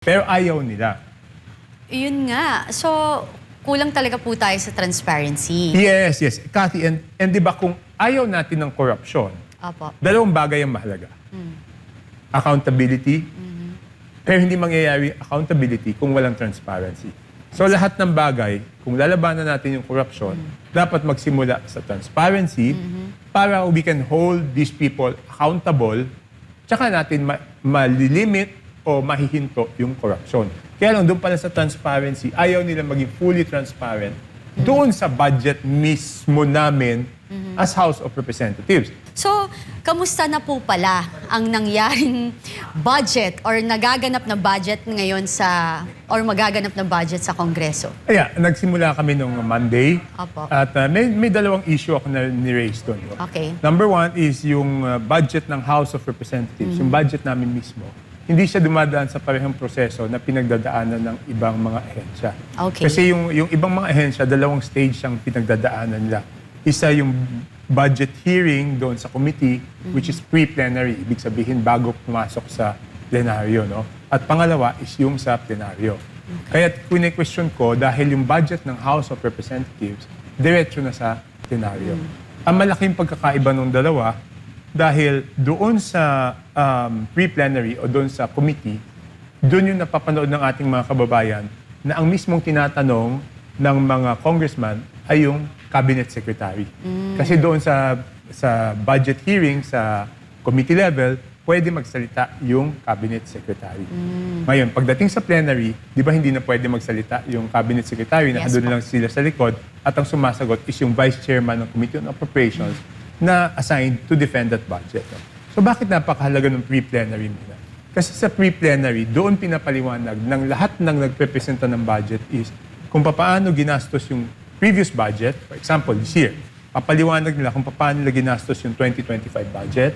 Pero ayaw nila. Yun nga. So, kulang talaga po tayo sa transparency. Yes, yes. Cathy, and di ba kung ayaw natin ng corruption, Opo. dalawang bagay ang mahalaga. Accountability, pero hindi mangyayari accountability kung walang transparency. So lahat ng bagay, kung lalabanan natin yung corruption, dapat magsimula sa transparency para we can hold these people accountable, tsaka natin malilimit o mahihinto yung corruption. Kaya lang doon pala sa transparency, ayaw nila maging fully transparent doon sa budget mismo namin as House of Representatives. So, kamusta na po pala ang nangyaring budget or nagaganap na budget ngayon or magaganap na budget sa Kongreso? Kaya, nagsimula kami nung Monday. Opo. At may dalawang issue ako na ni-raise doon. No? Okay. Number one is yung budget ng House of Representatives, yung budget namin mismo. Hindi siya dumadaan sa parehong proseso na pinagdadaanan ng ibang mga ahensya. Okay. Kasi yung ibang mga ahensya, dalawang stage siyang pinagdadaanan nila. Isa yung budget hearing doon sa committee, which is pre-plenary. Ibig sabihin, bago pumasok sa plenaryo. No? At pangalawa is yung sa plenaryo. Kaya question ko, dahil yung budget ng House of Representatives, diretso na sa plenaryo. Ang malaking pagkakaiba ng dalawa, dahil doon sa pre-plenary o doon sa committee, doon yung napapanood ng ating mga kababayan na ang mismong tinatanong ng mga congressman ay yung cabinet secretary. Kasi doon sa budget hearing sa committee level, pwede magsalita yung cabinet secretary. Ngayon, pagdating sa plenary, di ba hindi na pwede magsalita yung cabinet secretary, na doon lang sila sa likod, at ang sumasagot is yung vice chairman ng Committee on Appropriations na assigned to defend that budget. So bakit napakahalaga ng pre-plenary muna? Kasi sa pre-plenary, doon pinapaliwanag ng lahat ng nagrepresenta ng budget is kung paano ginastos yung previous budget, for example, this year. Papaliwanag nila kung paano nila ginastos yung 2025 budget,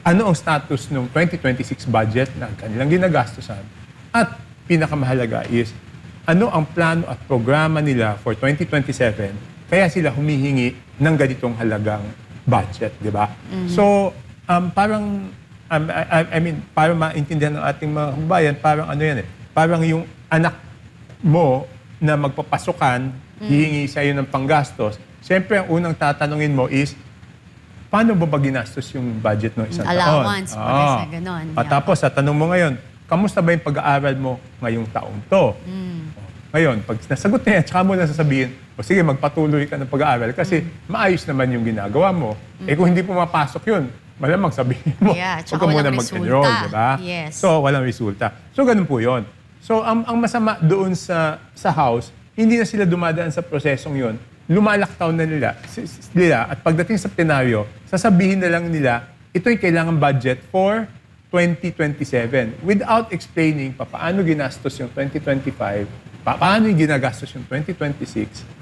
ano ang status ng 2026 budget na kanilang ginagastosan, at pinakamahalaga is ano ang plano at programa nila for 2027 kaya sila humihingi ng ganitong halagang budget, di ba? So, parang, para maintindihan ng ating mga kabayan, parang ano yan eh, parang yung anak mo na magpapasukan, hihingi sa'yo ng panggastos, siyempre ang unang tatanungin mo is, paano ba ginastos yung budget ng isang taon? Allowance, gano'n. Tapos, tanong mo ngayon, kamusta ba yung pag-aaral mo ngayong taong to? Ngayon, pag nasagot na yan, tsaka mo na sasabihin, o sige, magpatuloy ka ng pag-aaral kasi maayos naman yung ginagawa mo. Eh kung hindi pumapasok yun, malamang sabihin mo, Yeah, huwag ka muna mag-enroll, di ba? Yes. So, walang resulta. So, ganun po yun. So, ang masama doon sa House, hindi na sila dumadaan sa prosesong yun. Lumalaktaw na nila at pagdating sa plenaryo, sasabihin na lang nila, ito'y kailangan budget for 2027 without explaining paano ginastos yung 2025, paano yung ginagastos yung 2026,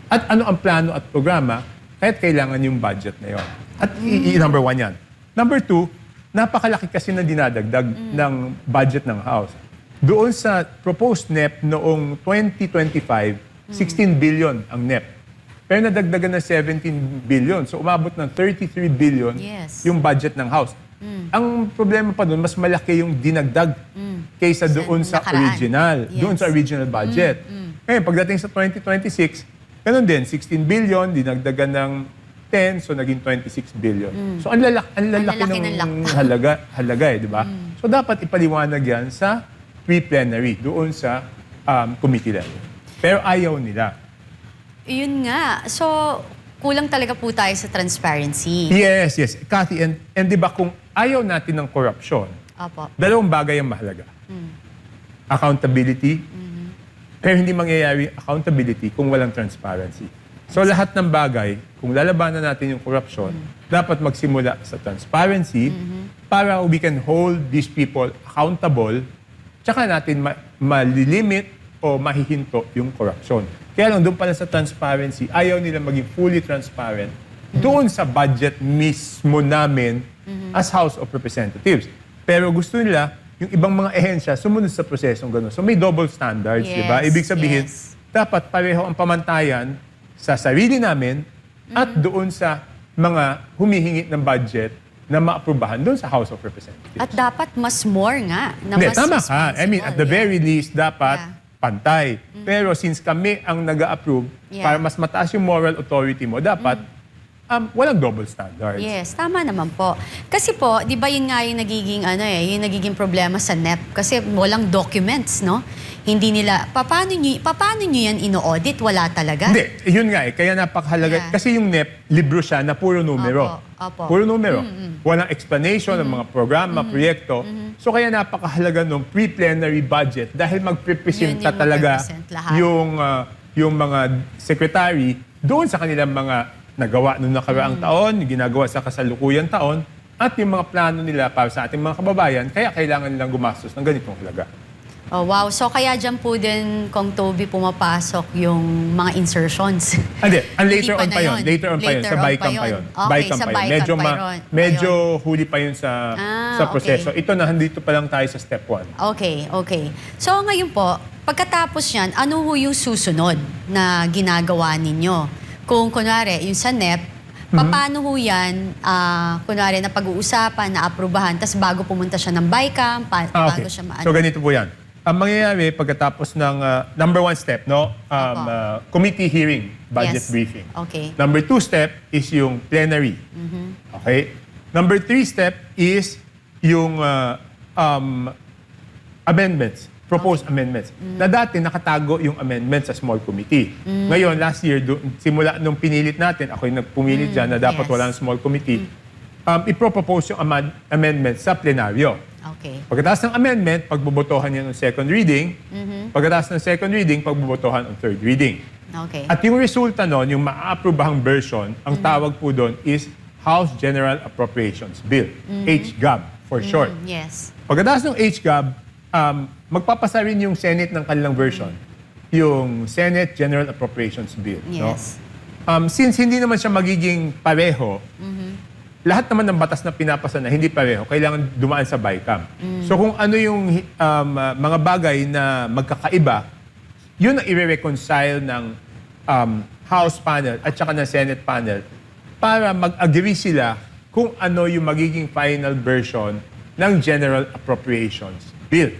at ano ang plano at programa, kahit kailangan yung budget na yun. At number one yan. Number two, napakalaki kasi na dinadagdag ng budget ng House. Doon sa proposed NEP noong 2025, 16 billion ang NEP. Pero nadagdagan na 17 billion. So umabot ng 33 billion yung budget ng House. Ang problema pa doon, mas malaki yung dinagdag kaysa doon sa original. Doon sa original budget. Ngayon, pagdating sa 2026, ganun din, 16 billion, dinagdagan ng 10, so naging 26 billion. So ang lalaki ng halaga eh, di ba? So dapat ipaliwanag yan sa pre-plenary, doon sa committee level. Pero ayaw nila. Yun nga. So, kulang talaga po tayo sa transparency. Yes, yes. Cathy, and di ba kung ayaw natin ng corruption, Opo. dalawang bagay ang mahalaga. Accountability, pero hindi mangyayari accountability kung walang transparency. So lahat ng bagay, kung lalabanan natin yung corruption, dapat magsimula sa transparency para we can hold these people accountable, tsaka natin malilimit o mahihinto yung corruption. Kaya lang doon pala sa transparency, ayaw nila maging fully transparent doon sa budget mismo namin as House of Representatives. Pero gusto nila, yung ibang mga ehensya sumunod sa prosesong gano'n. So may double standards, di ba? Ibig sabihin, dapat pareho ang pamantayan sa sarili namin at doon sa mga humihingi ng budget na maaprubahan doon sa House of Representatives. At dapat mas more nga. Na Hindi, mas tama ka. I mean, at the responsible, very least, dapat Yeah. pantay. Pero since kami ang nag-a-approve, Yeah. para mas mataas yung moral authority mo, dapat walang double standards. Yes, tama naman po. Kasi po, 'di ba yun nga yung nagiging yung nagiging problema sa NEP kasi walang documents, no? Hindi nila paano niyo yan ino-audit? Wala talaga. Hindi, yun nga kaya napakahalaga. Yeah. Kasi yung NEP, libro siya na puro numero. Opo. Puro numero. Walang explanation ng mga programa, proyekto. So kaya napakahalaga ng pre-plenary budget dahil magpipresent Yun yung talaga magpipresent lahat. yung mga secretary doon sa kanilang mga nagawa noong nakaraang taon, yung ginagawa sa kasalukuyang taon, at yung mga plano nila para sa ating mga kababayan, kaya kailangan nilang gumastos ng ganitong halaga. Oh, wow. So kaya dyan po din, Kong Toby, pumapasok yung mga insertions. Hindi, Hindi later pa on na pa yun. yun. Later on pa yun. Sa Later on BICAM pa pa yun. yun. Okay, BICAM sa pa yun. BICAM pa yun. Medyo huli pa yun sa proseso. okay. Ito na, nandito pa lang tayo sa step 1. Okay. So ngayon po, pagkatapos yan, ano ho yung susunod na ginagawa ninyo? Kung kunwari, yung sa NEP, paano ho yan, kunwari, na pag-uusapan, na aprubahan, tas bago pumunta siya ng BICAM, bago siya So ganito po yan. Ang mangyayari pagkatapos ng number 1 step, no? Committee hearing, budget Yes. briefing. Okay. Number 2 step is yung plenary. Okay? Number 3 step is yung amendments, proposed amendments. Na dati nakatago yung amendments sa small committee. Ngayon, last year, simula nung pinilit natin, ako yung nagpumilit dyan na dapat yes. walang small committee, ipropropose yung amendments sa plenaryo. Okay. Pagkatapos ng amendment, pagbobotohan yan ng second reading. Pagkatapos ng second reading, pagbobotohan ng third reading. Okay. At yung resulta nun, yung maaaprovahang version, ang tawag po doon is House General Appropriations Bill. HGAB for short. Yes. Pagkatapos ng HGAB, magpapasa rin yung Senate ng kanilang version. Yung Senate General Appropriations Bill. Yes. No? Since hindi naman siya magiging pareho, lahat naman ng batas na pinapasa na hindi pareho, kailangan dumaan sa BICAM. So kung ano yung mga bagay na magkakaiba, yun ang i-reconcile ng House panel at saka ng Senate panel para mag-agree sila kung ano yung magiging final version ng General Appropriations Bill.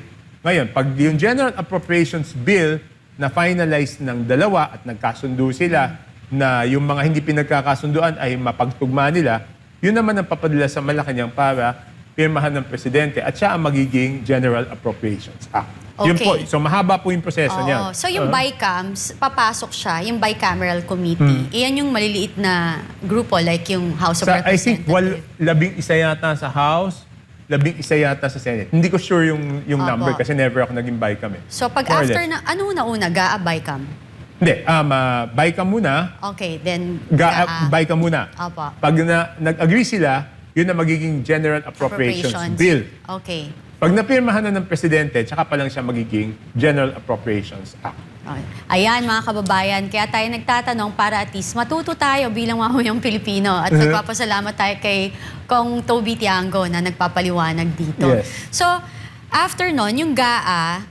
Ngayon, pag yung General Appropriations Bill na finalize ng dalawa at nagkasundo sila na yung mga hindi pinagkakasunduan ay mapagtugma nila, yun naman ang papadala sa Malacanang para pirmahan ng presidente at siya ang magiging General Appropriations Act. Yun Okay. po. So mahaba po yung proseso niyan. So yung BICAM, papasok siya, yung bicameral committee. Iyan yung maliliit na grupo like yung House of I think Representatives. 11 yata sa House, 11 yata sa Senate. Hindi ko sure yung number kasi never ako naging BICAM eh. So pag More or after less. na, ano una-una, GAA BICAM? Hindi, BICAM muna, Okay, then GAA. BICAM muna. Opo. Pag nag-agree sila, yun na magiging General Appropriations Bill. Okay. Pag napirmahan na ng presidente, tsaka pa lang siya magiging General Appropriations Act. Okay. Ayan mga kababayan, kaya tayo nagtatanong para at least matuto tayo bilang mamuyang Pilipino at nagpapasalamat tayo kay Kong Toby Tiangco na nagpapaliwanag dito. Yes. So, after nun, yung GAA,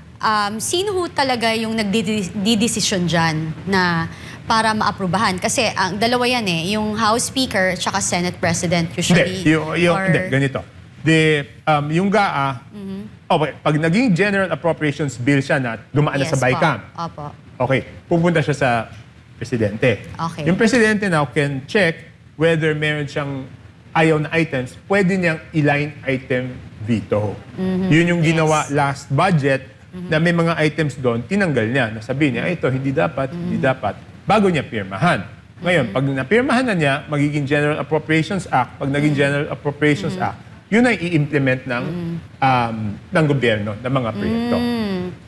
sino ho talaga yung nagdidesisyon dyan na para maaprubahan? Kasi ang dalawa yan yung House Speaker at saka Senate President usually. Hindi, ganito. Yung GAA, okay, pag naging General Appropriations Bill siya na dumaan na Yes sa BICAM, po. Opo. okay, pupunta siya sa presidente. Okay. Yung presidente now can check whether meron siyang ayaw na items, pwede niyang i-line item veto. Yun yung ginawa last budget na may mga items doon, tinanggal niya. Nasabi niya, ito, hindi dapat, bago niya pirmahan. Ngayon, pag napirmahan na niya, magiging General Appropriations Act. Pag naging General Appropriations Act, yun ay i-implement ng gobyerno, ng mga proyekto.